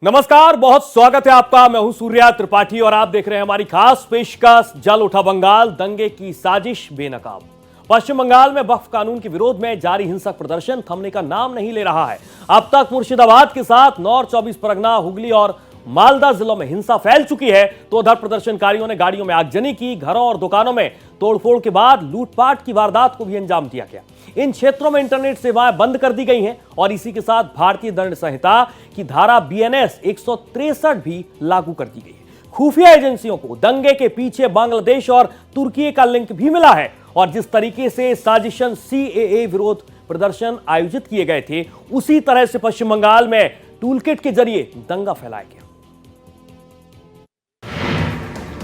नमस्कार, बहुत स्वागत है आपका। मैं हूं सूर्या त्रिपाठी और आप देख रहे हैं हमारी खास पेशकश जल उठा बंगाल, दंगे की साजिश बेनकाब। पश्चिम बंगाल में वक्फ कानून के विरोध में जारी हिंसक प्रदर्शन थमने का नाम नहीं ले रहा है। अब तक मुर्शिदाबाद के साथ नॉर्थ 24 परगना, हुगली और मालदा जिलों में हिंसा फैल चुकी है, तो उधर प्रदर्शनकारियों ने गाड़ियों में आगजनी की, घरों और दुकानों में तोड़फोड़ के बाद लूटपाट की वारदात को भी अंजाम दिया गया। इन क्षेत्रों में इंटरनेट सेवाएं बंद कर दी गई हैं और इसी के साथ भारतीय दंड संहिता की धारा BNS 163 भी लागू कर दी गई है। खुफिया एजेंसियों को दंगे के पीछे बांग्लादेश और तुर्की का लिंक भी मिला है और जिस तरीके से साजिशन CAA विरोध प्रदर्शन आयोजित किए गए थे, उसी तरह से पश्चिम बंगाल में टूलकिट के जरिए दंगा फैलाया गया।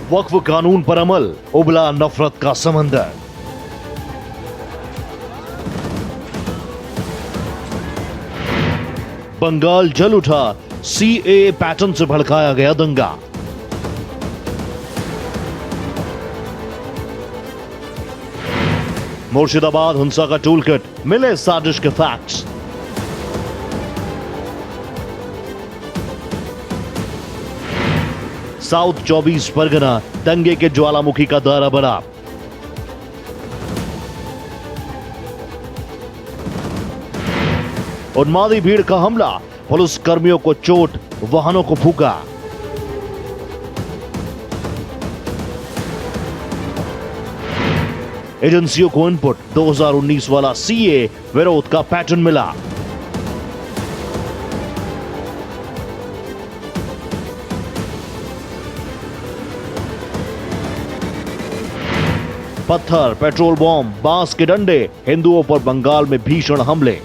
वक्फ कानून पर अमल, उबला नफरत का समंदर। बंगाल जल उठा, CAA पैटर्न से भड़काया गया दंगा। मुर्शिदाबाद हिंसा का टूलकिट, मिले साजिश के फैक्ट्स। साउथ 24 परगना, दंगे के ज्वालामुखी का दायरा बड़ा। उन्मादी भीड़ का हमला, पुलिस कर्मियों को चोट, वाहनों को फूका। एजेंसियों को इनपुट, 2019 वाला CAA विरोध का पैटर्न मिला। पत्थर, पेट्रोल बॉम्ब, बांस के डंडे, हिंदुओं पर बंगाल में भीषण हमले।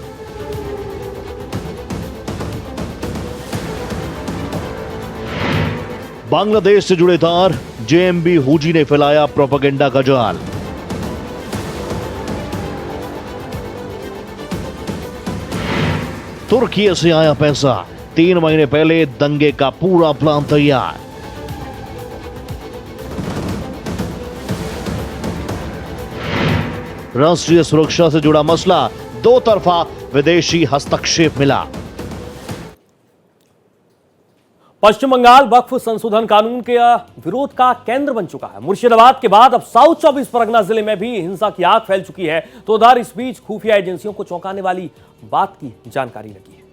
बांग्लादेश से जुड़े तार, JMB हुजी ने फैलाया प्रोपेगेंडा का जाल। तुर्की से आया पैसा, 3 महीने पहले दंगे का पूरा प्लान तैयार। राष्ट्रीय सुरक्षा से जुड़ा मसला, दो तरफा विदेशी हस्तक्षेप मिला। पश्चिम बंगाल वक्फ संशोधन कानून के विरोध का केंद्र बन चुका है। मुर्शिदाबाद के बाद अब साउथ 24 परगना जिले में भी हिंसा की आग फैल चुकी है, तो उधर इस बीच खुफिया एजेंसियों को चौंकाने वाली बात की जानकारी लगी है।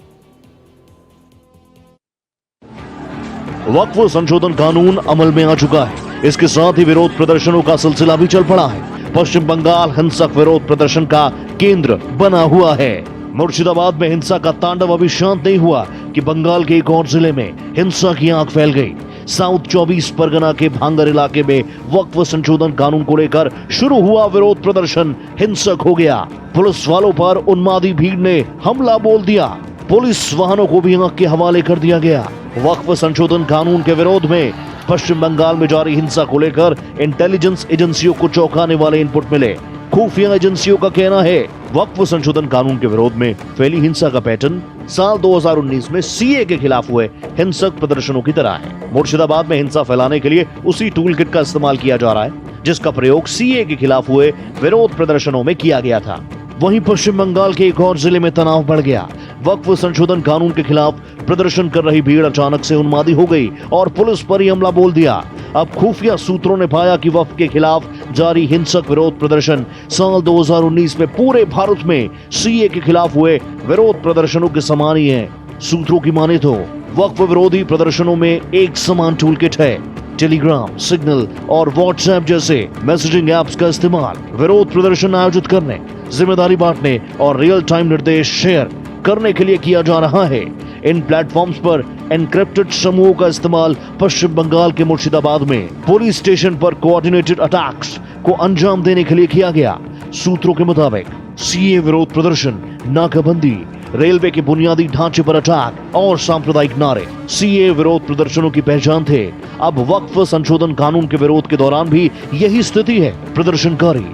वक्फ संशोधन कानून अमल में आ चुका है, इसके साथ ही विरोध प्रदर्शनों का सिलसिला भी चल पड़ा है। पश्चिम बंगाल हिंसक विरोध प्रदर्शन का केंद्र बना हुआ है। मुर्शिदाबाद में हिंसा का तांडव अभी शांत नहीं हुआ कि बंगाल के एक और जिले में हिंसा की आग फैल गई। साउथ 24 परगना के भांगर इलाके में वक्फ संशोधन कानून को लेकर शुरू हुआ विरोध प्रदर्शन हिंसक हो गया। पुलिस वालों पर उन्मादी भीड़ ने हमला बोल दिया। पुलिस वाहनों को भी आग के हवाले कर दिया गया। वक्फ संशोधन कानून के विरोध में पश्चिम बंगाल में जारी हिंसा को लेकर इंटेलिजेंस एजेंसियों को चौंकाने वाले इनपुट मिले। खुफिया एजेंसियों का कहना है वक्फ संशोधन कानून के विरोध में फैली हिंसा का पैटर्न साल 2019 में CAA के खिलाफ हुए हिंसक प्रदर्शनों की तरह है। मुर्शिदाबाद में हिंसा फैलाने के लिए उसी टूलकिट का इस्तेमाल किया जा रहा है जिसका प्रयोग CAA के खिलाफ हुए विरोध प्रदर्शनों में किया गया था। वहीं पश्चिम बंगाल के एक और जिले में तनाव बढ़ गया। वक्फ संशोधन कानून के खिलाफ प्रदर्शन कर रही भीड़ अचानक से उन्मादी हो गई और पुलिस पर ही हमला बोल दिया। अब खुफिया सूत्रों ने पाया कि वक्फ के खिलाफ जारी हिंसक विरोध प्रदर्शन साल 2019 में पूरे भारत में CAA के खिलाफ हुए विरोध प्रदर्शनों के समान ही है। सूत्रों की माने तो वक्फ विरोधी प्रदर्शनों में एक समान टूलकिट है। टेलीग्राम, सिग्नल और व्हाट्सएप जैसे मैसेजिंग ऐप्स का इस्तेमाल विरोध प्रदर्शन आयोजित करने, जिम्मेदारी बांटने और रियल टाइम निर्देश शेयर करने के लिए किया जा रहा है। इन प्लेटफॉर्म्स पर एनक्रिप्टेड समूहों का इस्तेमाल पश्चिम बंगाल के मुर्शिदाबाद में पुलिस स्टेशन पर कोऑर्डिनेटेड अटैक्स को अंजाम देने के लिए किया गया। सूत्रों के मुताबिक CAA विरोध प्रदर्शन, नाकाबंदी, रेलवे के बुनियादी ढांचे पर अटैक और सांप्रदायिक नारे CAA विरोध प्रदर्शनों की पहचान थे। अब वक्फ संशोधन कानून के विरोध के दौरान भी यही स्थिति है। प्रदर्शनकारी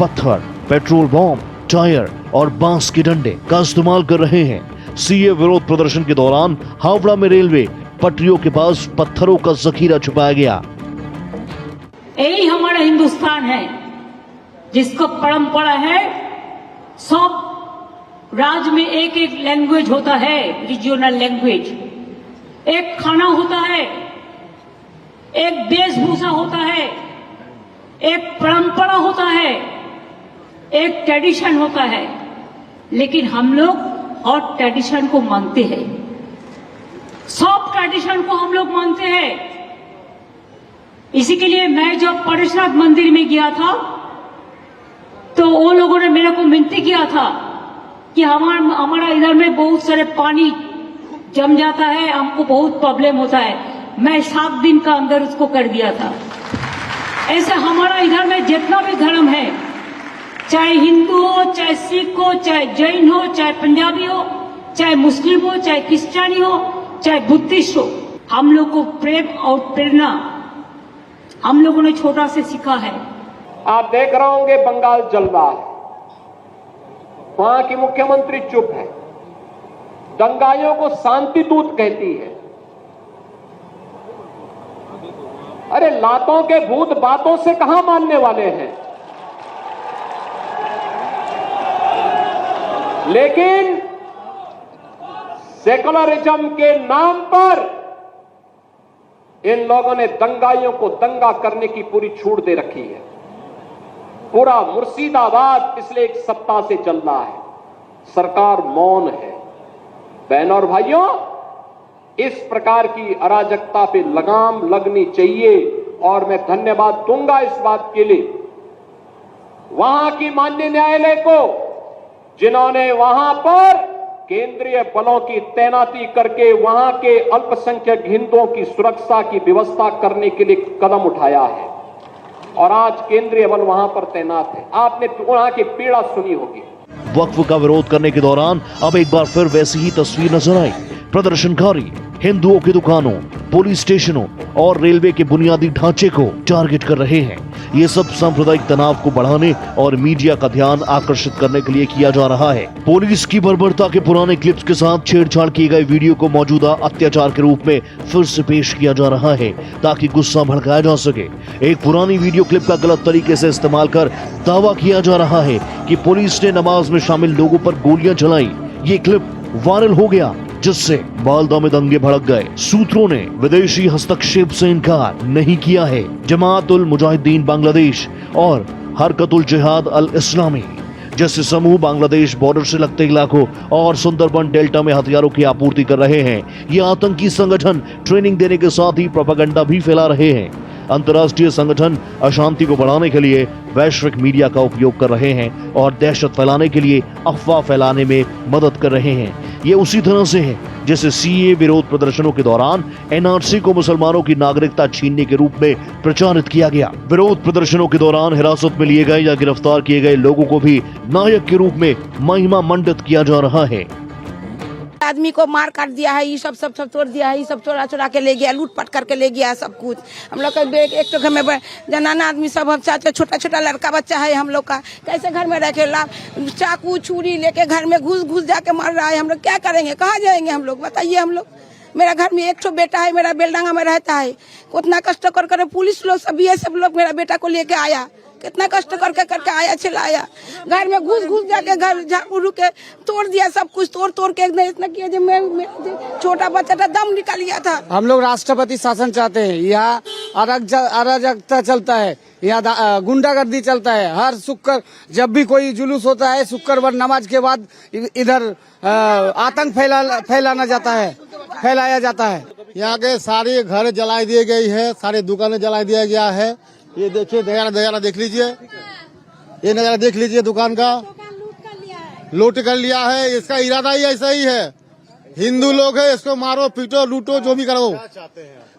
पत्थर, पेट्रोल बॉम्ब, टायर और बांस के डंडे का इस्तेमाल कर रहे हैं। CAA विरोध प्रदर्शन के दौरान हावड़ा में रेलवे पटरियों के पास पत्थरों का जखीरा छुपाया गया। यही हमारा हिंदुस्तान है जिसको परंपरा है सब राज्य में एक एक लैंग्वेज होता है, रीजनल लैंग्वेज। एक खाना होता है, एक वेशभूषा होता है, एक परंपरा होता है, एक ट्रेडिशन होता है। लेकिन हम लोग हॉट ट्रेडिशन को मानते हैं, सॉफ्ट ट्रेडिशन को हम लोग मानते हैं। इसी के लिए मैं जब परेशनाथ मंदिर में गया था तो वो लोगों ने मेरे को विनती किया था कि हमारा इधर में बहुत सारे पानी जम जाता है, हमको बहुत प्रॉब्लम होता है। मैं 7 दिन का अंदर उसको कर दिया था। ऐसे हमारा इधर में जितना भी धर्म है, चाहे हिंदू हो, चाहे सिख हो, चाहे जैन हो, चाहे पंजाबी हो, चाहे मुस्लिम हो, चाहे क्रिश्चियनी हो, चाहे बुद्धिस्ट हो, हम लोग को प्रेम और प्रेरणा हम लोगों ने छोटा से सीखा है। आप देख रहे होंगे बंगाल जल रहा है, वहां की मुख्यमंत्री चुप है, दंगाइयों को शांति दूत कहती है। अरे लातों के भूत बातों से कहां मानने वाले हैं। लेकिन सेकुलरिज्म के नाम पर इन लोगों ने दंगाइयों को दंगा करने की पूरी छूट दे रखी है। पूरा मुर्शिदाबाद पिछले 1 सप्ताह से चल रहा है, सरकार मौन है। बहनों और भाइयों, इस प्रकार की अराजकता पे लगाम लगनी चाहिए और मैं धन्यवाद दूंगा इस बात के लिए वहां की माननीय न्यायालय को, जिन्होंने वहां पर केंद्रीय बलों की तैनाती करके वहां के अल्पसंख्यक हिंदुओं की सुरक्षा की व्यवस्था करने के लिए कदम उठाया है और आज केंद्रीय बल वहां पर तैनात है। आपने वहां की पीड़ा सुनी होगी। वक्फ का विरोध करने के दौरान अब एक बार फिर वैसी ही तस्वीर नजर आई। प्रदर्शनकारी हिंदुओं की दुकानों, पुलिस स्टेशनों और रेलवे के बुनियादी ढांचे को टारगेट कर रहे हैं। ये सब सांप्रदायिक तनाव को बढ़ाने और मीडिया का ध्यान आकर्षित करने के लिए किया जा रहा है। पुलिस की बर्बरता के पुराने क्लिप्स के साथ छेड़छाड़ किए गए वीडियो को मौजूदा अत्याचार के रूप में फिर से पेश किया जा रहा है ताकि गुस्सा भड़काया जा सके। एक पुरानी वीडियो क्लिप का गलत तरीके से इस्तेमाल कर दावा किया जा रहा है कि पुलिस ने नमाज में शामिल लोगों पर गोलियां चलाई। ये क्लिप वायरल हो गया जिससे मालदा में दंगे भड़क गए। सूत्रों ने विदेशी हस्तक्षेप से इनकार नहीं किया है। जमात उल मुजाहिदीन बांग्लादेश और हरकतुल जिहाद अल इस्लामी जैसे समूह बांग्लादेश बॉर्डर से लगते इलाकों और सुंदरबन डेल्टा में हथियारों की आपूर्ति कर रहे हैं। ये आतंकी संगठन ट्रेनिंग देने के साथ ही प्रोपेगेंडा भी फैला रहे हैं। अंतर्राष्ट्रीय संगठन अशांति को बढ़ाने के लिए वैश्विक मीडिया का उपयोग कर रहे हैं और दहशत फैलाने के लिए अफवाह फैलाने में मदद कर रहे हैं। ये उसी तरह से है जैसे सीए विरोध प्रदर्शनों के दौरान एनआरसी को मुसलमानों की नागरिकता छीनने के रूप में प्रचारित किया गया। विरोध प्रदर्शनों के दौरान हिरासत में लिए गए या गिरफ्तार किए गए लोगों को भी नायक के रूप में महिमा मंडित किया जा रहा है। आदमी को मार काट दिया है, ये सब तोड़ दिया है, ये सब चोरा के ले गया, लूटपाट करके ले गया सब कुछ। हम लोग का एक तो घर में जनाना आदमी सब छोटा छोटा लड़का बच्चा है हम लोग का, कैसे घर में रह के चाकू छुरी लेके घर में घुस जाके मार रहा है। हम लोग क्या करेंगे, कहाँ जाएंगे हम लोग, बताइए। हम लोग, मेरा घर में एक ठो बेटा है, मेरा बेलडांगा में रहता है, उतना कष्ट कर पुलिस लोग सब ये सब लोग मेरा बेटा को लेके आया, कितना कष्ट करके आया, चिल्लाया, घर में घुस जाके घर झाड़ू के तोड़ दिया, सब कुछ तोड़ के एकदम इतना किया जो मैं छोटा बच्चा था दम निकाल लिया था। हम लोग राष्ट्रपति शासन चाहते हैं। यहाँ अराजकता चलता है, यहाँ गुंडागर्दी चलता है। हर शुक्र जब भी कोई जुलूस होता है, शुक्रवार नमाज के बाद इधर आतंक फैलाया जाता है। यहाँ के सारे घर जला दिए गई है, सारे दुकानें जला दिया गया है। ये देखिए नजारा देख लीजिए, ये नजारा देख लीजिए, दुकान का लूट कर लिया है। इसका इरादा ही ऐसा ही है, हिंदू लोग है, इसको मारो पीटो लूटो जो भी करो।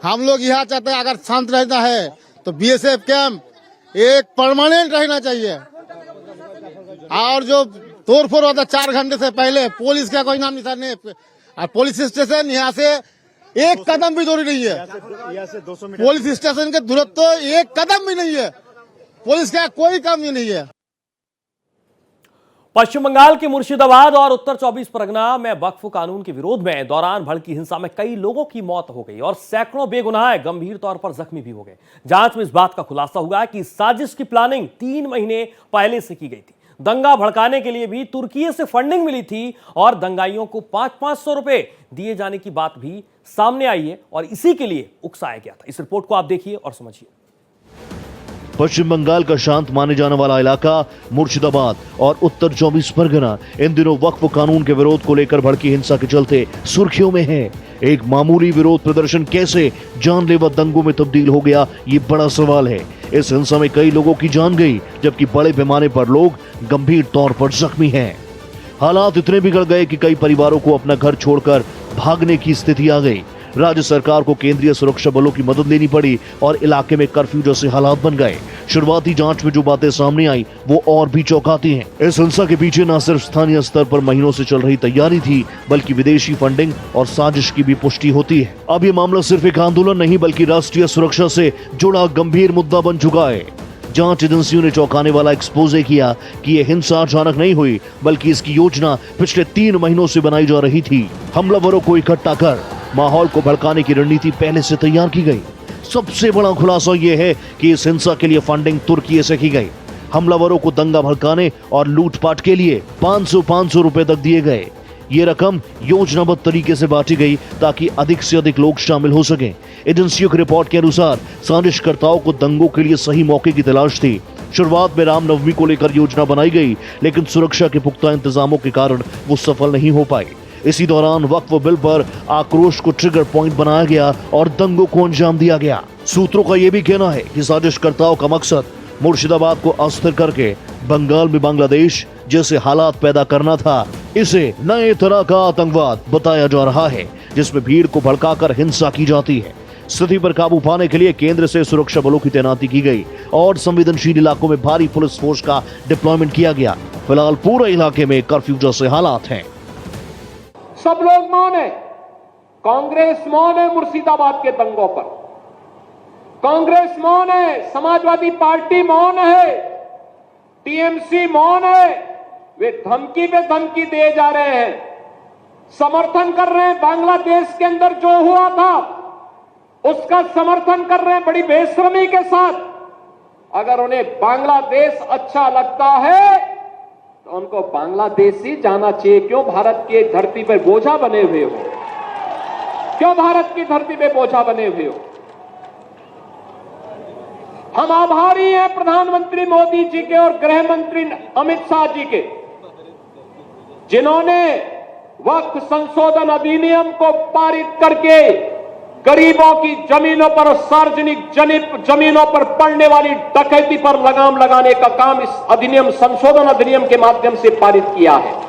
हम लोग यहाँ चाहते हैं अगर शांत रहना है तो बीएसएफ कैंप एक परमानेंट रहना चाहिए। और जो तोड़फोड़ होता 4 घंटे से पहले पुलिस का कोई नाम निशान नहीं। पुलिस स्टेशन यहाँ से एक कदम भी दूरी नहीं है, पुलिस स्टेशन के दूरत्व तो एक कदम भी नहीं है, पुलिस का कोई काम ही नहीं है। पश्चिम बंगाल के मुर्शिदाबाद और उत्तर 24 परगना में वक्फ कानून के विरोध में दौरान भड़की हिंसा में कई लोगों की मौत हो गई और सैकड़ों बेगुनाह गंभीर तौर पर जख्मी भी हो गए। जांच में इस बात का खुलासा हुआ कि साजिश की प्लानिंग 3 महीने पहले से की गई थी। दंगा भड़काने के लिए भी तुर्की से फंडिंग मिली थी और दंगाइयों को 500-500 रुपए दिए जाने की बात भी सामने आई है और इसी के लिए उकसाया गया था। इस रिपोर्ट को आप देखिए और समझिए। पश्चिम बंगाल का शांत माने जाने वाला इलाका मुर्शिदाबाद और उत्तर 24 परगना इन दिनों वक्फ कानून के विरोध को लेकर भड़की हिंसा के चलते सुर्खियों में है। एक मामूली विरोध प्रदर्शन कैसे जानलेवा दंगों में तब्दील हो गया, ये बड़ा सवाल है। इस हिंसा में कई लोगों की जान गई, जबकि बड़े पैमाने पर लोग गंभीर तौर पर जख्मी हैं। हालात इतने बिगड़ गए कि कई परिवारों को अपना घर छोड़कर भागने की स्थिति आ गई। राज्य सरकार को केंद्रीय सुरक्षा बलों की मदद लेनी पड़ी और इलाके में कर्फ्यू जैसे हालात बन गए। शुरुआती जांच में जो बातें सामने आई वो और भी चौंकाती हैं। इस हिंसा के पीछे न सिर्फ स्थानीय स्तर पर महीनों से चल रही तैयारी थी, बल्कि विदेशी फंडिंग और साजिश की भी पुष्टि होती है। अब ये मामला सिर्फ एक आंदोलन नहीं, बल्कि राष्ट्रीय सुरक्षा से जुड़ा गंभीर मुद्दा बन चुका है। जांच एजेंसियों ने चौंकाने वाला एक्सपोजे किया कि यह हिंसा अचानक नहीं हुई, बल्कि इसकी योजना पिछले 3 महीनों से बनाई जा रही थी। हमलावरों को इकट्ठा कर माहौल को भड़काने की रणनीति पहले से तैयार की गई। सबसे बड़ा खुलासा यह है कि इस हिंसा के लिए फंडिंग तुर्की से की गई। हमलावरों को दंगा भड़काने और लूटपाट के लिए 500 रुपए तक दिए गए। ये रकम योजनाबद्ध तरीके से बांटी गई ताकि अधिक से अधिक लोग शामिल हो सकें। एजेंसियों की रिपोर्ट के अनुसार साजिशकर्ताओं को दंगों के लिए सही मौके की तलाश थी। शुरुआत में रामनवमी को लेकर योजना बनाई गई, लेकिन सुरक्षा के पुख्ता इंतजामों के कारण वो सफल नहीं हो पाई। इसी दौरान वक्फ बिल पर आक्रोश को ट्रिगर पॉइंट बनाया गया और दंगों को अंजाम दिया गया। सूत्रों का यह भी कहना है कि साजिशकर्ताओं का मकसद मुर्शिदाबाद को अस्थिर करके बंगाल में बांग्लादेश जैसे हालात पैदा करना था। इसे नए तरह का आतंकवाद बताया जा रहा है, जिसमें भीड़ को भड़काकर हिंसा की जाती है। स्थिति पर काबू पाने के लिए केंद्र से सुरक्षा बलों की तैनाती की गई और संवेदनशील इलाकों में भारी पुलिस फोर्स का डिप्लॉयमेंट किया गया। फिलहाल पूरे इलाके में कर्फ्यू जैसे हालात हैं। सब लोग मौन है। कांग्रेस मौन है मुर्शिदाबाद के दंगों पर, कांग्रेस मौन है, समाजवादी पार्टी मौन है, टीएमसी मौन है। वे धमकी पे धमकी दिए जा रहे हैं, समर्थन कर रहे हैं। बांग्लादेश के अंदर जो हुआ था उसका समर्थन कर रहे हैं बड़ी बेशर्मी के साथ। अगर उन्हें बांग्लादेश अच्छा लगता है तो उनको बांग्लादेश ही जाना चाहिए। क्यों भारत की धरती पर बोझा बने हुए हो? क्यों भारत की धरती पे बोझा बने हुए हो? हम आभारी हैं प्रधानमंत्री मोदी जी के और गृह मंत्री अमित शाह जी के, जिन्होंने वक्फ संशोधन अधिनियम को पारित करके गरीबों की जमीनों पर और सार्वजनिक जमीनों पर पड़ने वाली डकैती पर लगाम लगाने का काम इस अधिनियम संशोधन अधिनियम के माध्यम से पारित किया है।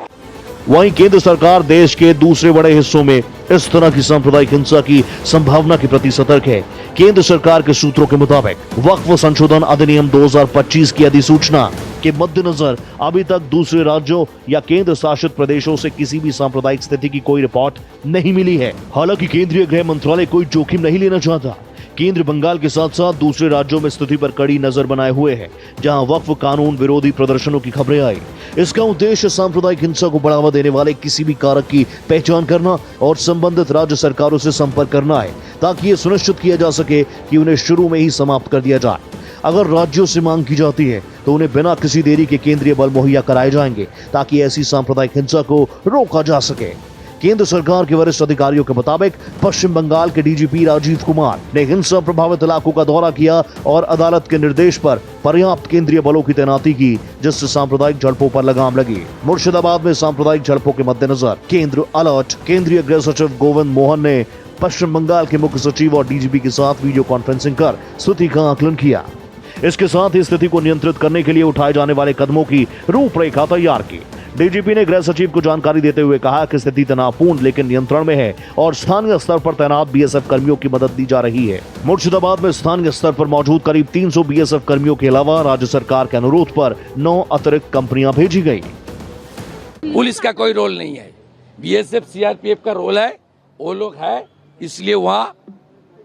वहीं केंद्र सरकार देश के दूसरे बड़े हिस्सों में इस तरह की सांप्रदायिक हिंसा की संभावना के प्रति सतर्क है। केंद्र सरकार के सूत्रों के मुताबिक वक्फ संशोधन अधिनियम 2025 की अधिसूचना के मद्देनजर अभी तक दूसरे राज्यों या केंद्र शासित प्रदेशों से किसी भी सांप्रदायिक स्थिति की कोई रिपोर्ट नहीं मिली है। हालांकि केंद्रीय गृह मंत्रालय कोई जोखिम नहीं लेना चाहता। केंद्र बंगाल के साथ साथ दूसरे राज्यों में स्थिति पर कड़ी नजर बनाए हुए है, जहां वक्फ कानून विरोधी प्रदर्शनों की खबरें आई। इसका उद्देश्य सांप्रदायिक हिंसा को बढ़ावा देने वाले किसी भी कारक की पहचान करना और संबंधित राज्य सरकारों से संपर्क करना है, ताकि ये सुनिश्चित किया जा सके कि उन्हें शुरू में ही समाप्त कर दिया जाए। अगर राज्यों से मांग की जाती है तो उन्हें बिना किसी देरी के केंद्रीय बल मुहैया कराए जाएंगे, ताकि ऐसी सांप्रदायिक हिंसा को रोका जा सके। केंद्र सरकार के वरिष्ठ अधिकारियों के मुताबिक पश्चिम बंगाल के डीजीपी राजीव कुमार ने हिंसा प्रभावित इलाकों का दौरा किया और अदालत के निर्देश पर पर्याप्त केंद्रीय बलों की तैनाती की, जिससे सांप्रदायिक झड़पों पर लगाम लगी। मुर्शिदाबाद में सांप्रदायिक झड़पों के मद्देनजर केंद्र अलर्ट। केंद्रीय गृह सचिव गोविंद मोहन ने पश्चिम बंगाल के मुख्य सचिव और डीजीपी के साथ वीडियो कॉन्फ्रेंसिंग कर स्थिति का आकलन किया। इसके साथ ही स्थिति को नियंत्रित करने के लिए उठाए जाने वाले कदमों की रूपरेखा तैयार की। डीजीपी ने गृह सचिव को जानकारी देते हुए कहा कि स्थिति तनावपूर्ण लेकिन नियंत्रण में है और स्थानीय स्तर पर तैनात बीएसएफ कर्मियों की मदद दी जा रही है। मुर्शिदाबाद में स्थानीय स्तर पर मौजूद करीब 300 बीएसएफ कर्मियों के अलावा राज्य सरकार के अनुरोध पर 9 अतिरिक्त कंपनियां भेजी गई। पुलिस का कोई रोल नहीं है, बीएसएफ सीआरपीएफ का रोल है। वो लोग है, इसलिए वहाँ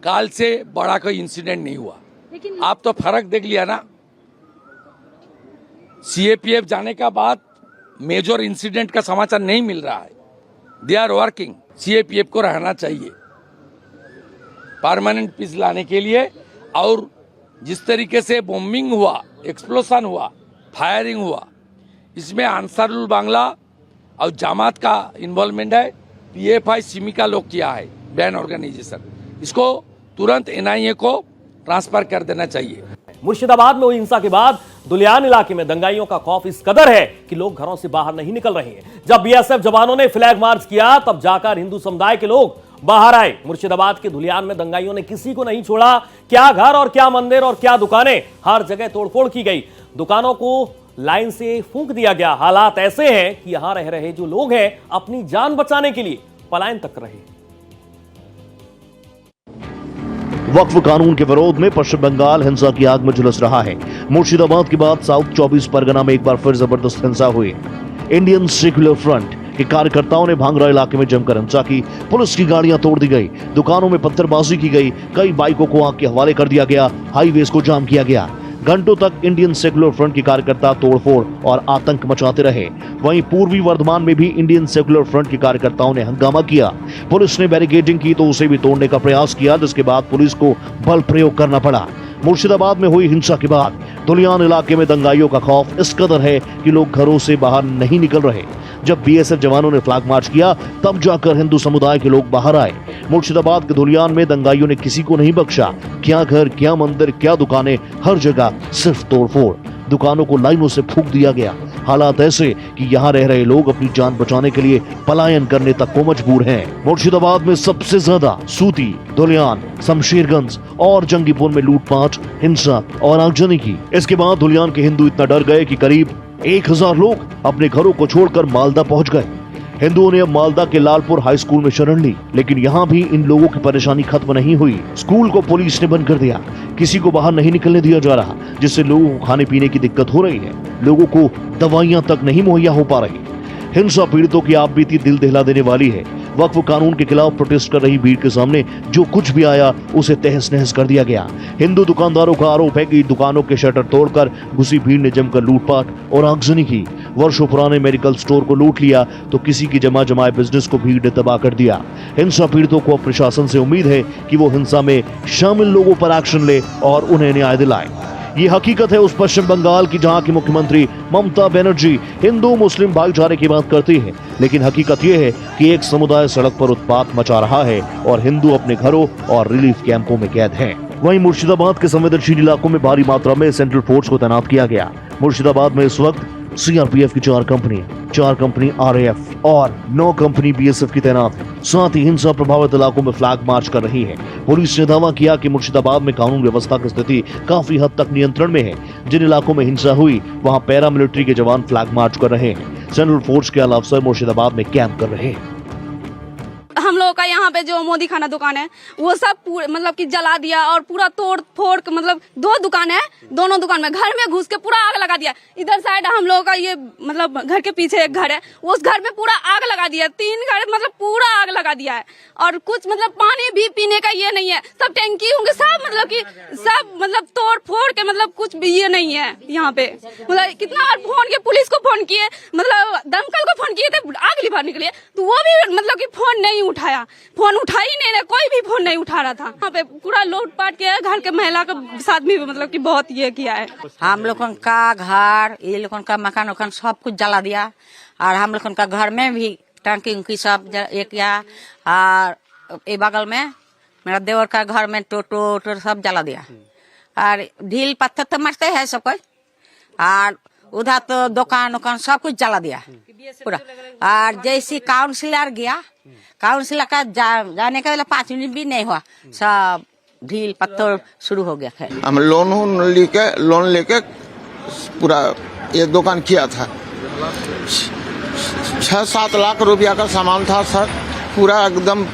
काल से बड़ा कोई इंसिडेंट नहीं हुआ। आप तो फर्क देख लिया ना, सीएपीएफ जाने का बाद मेजर इंसिडेंट का समाचार नहीं मिल रहा है। They are working. सीएपीएफ को रहना चाहिए परमानेंट पीस लाने के लिए। और जिस तरीके से बॉम्बिंग हुआ, एक्सप्लोजन हुआ, फायरिंग हुआ, इसमें अंसारुल बांग्ला और जमात का इन्वॉल्वमेंट है। पीएफआई सिमी का लोग किया है, बैन ऑर्गेनाइजेशन। इसको तुरंत एनआईए को ट्रांसफर कर देना चाहिए। मुर्शिदाबाद में हुई हिंसा के बाद दुलियान इलाके में दंगाइयों का खौफ इस कदर है कि लोग घरों से बाहर नहीं निकल रहे हैं। जब बीएसएफ जवानों ने फ्लैग मार्च किया तब जाकर हिंदू समुदाय के लोग बाहर आए। मुर्शिदाबाद के दुलियान में दंगाइयों ने किसी को नहीं छोड़ा। क्या घर और क्या मंदिर और क्या दुकानें, हर जगह तोड़फोड़ की गई। दुकानों को लाइन से फूंक दिया गया। हालात ऐसे हैं कि यहां रह रहे जो लोग हैं अपनी जान बचाने के लिए पलायन तक कर रहे हैं। वक्फ कानून के विरोध में पश्चिम बंगाल हिंसा की आग में झुलस रहा है। मुर्शिदाबाद के बाद साउथ 24 परगना में एक बार फिर जबरदस्त हिंसा हुई। इंडियन सेक्युलर फ्रंट के कार्यकर्ताओं ने भांगरा इलाके में जमकर हिंसा की। पुलिस की गाड़ियां तोड़ दी गई, दुकानों में पत्थरबाजी की गई, कई बाइकों को आग के हवाले कर दिया गया, हाईवेज को जाम किया गया। घंटों तक इंडियन सेक्युलर फ्रंट के कार्यकर्ता तोड़फोड़ और आतंक मचाते रहे। वहीं पूर्वी वर्धमान में भी इंडियन सेक्युलर फ्रंट के कार्यकर्ताओं ने हंगामा किया। पुलिस ने बैरिकेडिंग की तो उसे भी तोड़ने का प्रयास किया, जिसके बाद पुलिस को बल प्रयोग करना पड़ा। मुर्शिदाबाद में हुई हिंसा के बाद दुलियान इलाके में दंगाइयों का खौफ इस कदर है कि लोग घरों से बाहर नहीं निकल रहे। जब बीएसएफ जवानों ने फ्लैग मार्च किया तब जाकर हिंदू समुदाय के लोग बाहर आए। मुर्शिदाबाद के दुलियान में दंगाइयों ने किसी को नहीं बख्शा। क्या घर, क्या मंदिर, क्या दुकानें, हर जगह सिर्फ तोड़फोड़। दुकानों को लाइनों से फूंक दिया गया। हालात ऐसे कि यहाँ रह रहे लोग अपनी जान बचाने के लिए पलायन करने तक को मजबूर हैं। मुर्शिदाबाद में सबसे ज्यादा सूती, दुलियान, शमशेरगंज और जंगीपुर में लूटपाट, हिंसा और आगजनी की। इसके बाद दुलियान के हिंदू इतना डर गए कि करीब 1000 लोग अपने घरों को छोड़कर मालदा पहुंच गए। हिंदुओं ने अब मालदा के लालपुर हाई स्कूल में शरण ली, लेकिन यहाँ भी इन लोगों की परेशानी खत्म नहीं हुई। स्कूल को पुलिस ने बंद कर दिया, किसी को बाहर नहीं निकलने दिया जा रहा, जिससे लोगों को खाने पीने की दिक्कत हो रही है। लोगों को दवाइयां तक नहीं मुहैया हो पा रही। हिंसा पीड़ितों की आप बीती दिल दहला देने वाली है। वक्फ कानून के खिलाफ प्रोटेस्ट कर रही भीड़ के सामने जो कुछ भी आया उसे तहस नहस कर दिया गया। हिंदू दुकानदारों का आरोप है कि दुकानों के शटर तोड़कर घुसी भीड़ ने जमकर लूटपाट और आगजनी की। वर्षों पुराने मेडिकल स्टोर को लूट लिया तो किसी की जमा जमाए बिजनेस को भीड़ ने तबाह कर दिया। हिंसा पीड़ितों को प्रशासन से उम्मीद है कि वो हिंसा में शामिल लोगों पर एक्शन ले और उन्हें न्याय दिलाए। ये हकीकत है उस पश्चिम बंगाल की जहां की मुख्यमंत्री ममता बनर्जी हिंदू मुस्लिम भाईचारे की बात करती है, लेकिन हकीकत यह है कि एक समुदाय सड़क पर उत्पात मचा रहा है और हिंदू अपने घरों और रिलीफ कैंपों में कैद हैं। वहीं मुर्शिदाबाद के संवेदनशील इलाकों में भारी मात्रा में सेंट्रल फोर्स को तैनात किया गया। मुर्शिदाबाद में इस वक्त सीआरपीएफ की 4 कंपनी आरएएफ और 9 कंपनी बीएसएफ की तैनात है। साथ ही हिंसा प्रभावित इलाकों में फ्लैग मार्च कर रही है। पुलिस ने दावा किया कि मुर्शिदाबाद में कानून व्यवस्था की स्थिति काफी हद तक नियंत्रण में है। जिन इलाकों में हिंसा हुई वहां पैरामिलिट्री के जवान फ्लैग मार्च कर रहे हैं। सेंट्रल फोर्स के अलावा अफसर मुर्शिदाबाद में कैंप कर रहे हैं। हम लोगों का यहाँ पे जो मोदी खाना दुकान है वो सब मतलब कि जला दिया और पूरा तोड़ फोड़, मतलब 2 दुकान है, दोनों दुकान में घर में घुस के पूरा आग लगा दिया। इधर साइड हम लोगों का ये मतलब घर के पीछे एक घर है, उस घर में पूरा आग लगा दिया। 3 घर मतलब पूरा आग लगा दिया है। और कुछ मतलब पानी भी पीने का ये नहीं है, सब टैंकी होंगे सब मतलब कि सब मतलब तोड़ फोड़ के मतलब कुछ भी ये नहीं है यहाँ पे। मतलब कितना फोन किए, पुलिस को फोन किए, मतलब दमकल को फोन किए थे आग लिभाने के लिए, तो वो भी मतलब कि फोन नहीं उठाया, फोन उठा ही नहीं रहा, कोई भी फोन नहीं उठा रहा था। यहाँ पे पूरा लूटपाट किया है, घर के महिला के साथ भी मतलब कि बहुत ये किया है। हम लोगों का घर, ये लोगों का मकान उकान सब कुछ जला दिया और हम लोगों का घर में भी टंकी उंकी सब एक किया। और ये बगल में मेरा देवर का घर में टोटो सब जला दिया और ढील पत्थर तो मरते है सब कोई। और उधर तो दुकान उकान सब कुछ जला दिया पूरा। और जैसे काउंसिलर गया, काउंसिलर का जाने का 5 मिनट भी नहीं हुआ, सब ढील पत्थर शुरू हो गया है। हम लोन लेके पूरा ये दुकान किया था। 6-7 लाख रुपया का सामान था सर, पूरा एकदम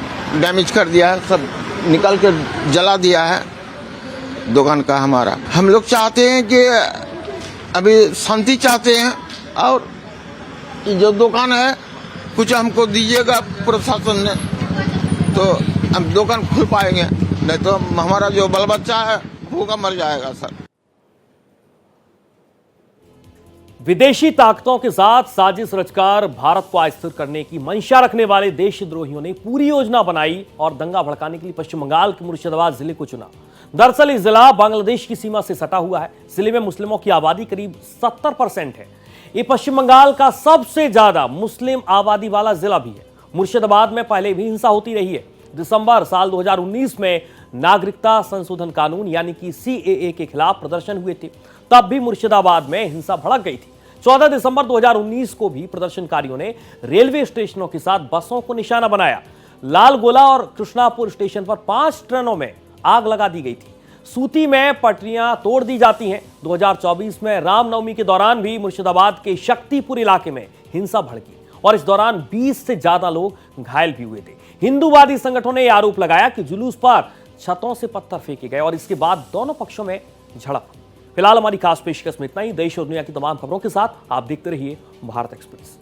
डैमेज कर दिया है, सब निकल के जला दिया है दुकान का हमारा। हम लोग चाहते हैं कि अभी शांति चाहते हैं और जो दुकान है कुछ हमको दीजिएगा प्रशासन ने, तो हम दुकान खुल पाएंगे, नहीं तो हमारा जो बाल बच्चा है भूखा मर जाएगा सर। विदेशी ताकतों के साथ साजिश रचकर भारत को अस्थिर करने की मंशा रखने वाले देशद्रोहियों ने पूरी योजना बनाई और दंगा भड़काने के लिए पश्चिम बंगाल के मुर्शिदाबाद जिले को चुना। दरअसल ये जिला बांग्लादेश की सीमा से सटा हुआ है। जिले में मुस्लिमों की आबादी करीब 70% है। ये पश्चिम बंगाल का सबसे ज्यादा मुस्लिम आबादी वाला जिला भी है। मुर्शिदाबाद में पहले भी हिंसा होती रही है। दिसंबर साल 2019 में नागरिकता संशोधन कानून यानी कि CAA के खिलाफ प्रदर्शन हुए थे। तब भी मुर्शिदाबाद में हिंसा भड़क गई थी। 14 दिसंबर 2019 को भी प्रदर्शनकारियों ने रेलवे स्टेशनों के साथ बसों को निशाना बनाया। लालगोला और कृष्णापुर स्टेशन पर 5 ट्रेनों में आग लगा दी गई थी। सूती में पटरियां तोड़ दी जाती हैं। 2024 में रामनवमी के दौरान भी मुर्शिदाबाद के शक्तिपुर इलाके में हिंसा भड़की और इस दौरान 20 से ज्यादा लोग घायल भी हुए थे। हिंदूवादी संगठनों ने आरोप लगाया कि जुलूस पर छतों से पत्थर फेंके गए और इसके बाद दोनों पक्षों में झड़प। फिलहाल हमारी खास पेशकश में इतना ही। देश और दुनिया की तमाम खबरों के साथ आप देखते रहिए भारत एक्सप्रेस।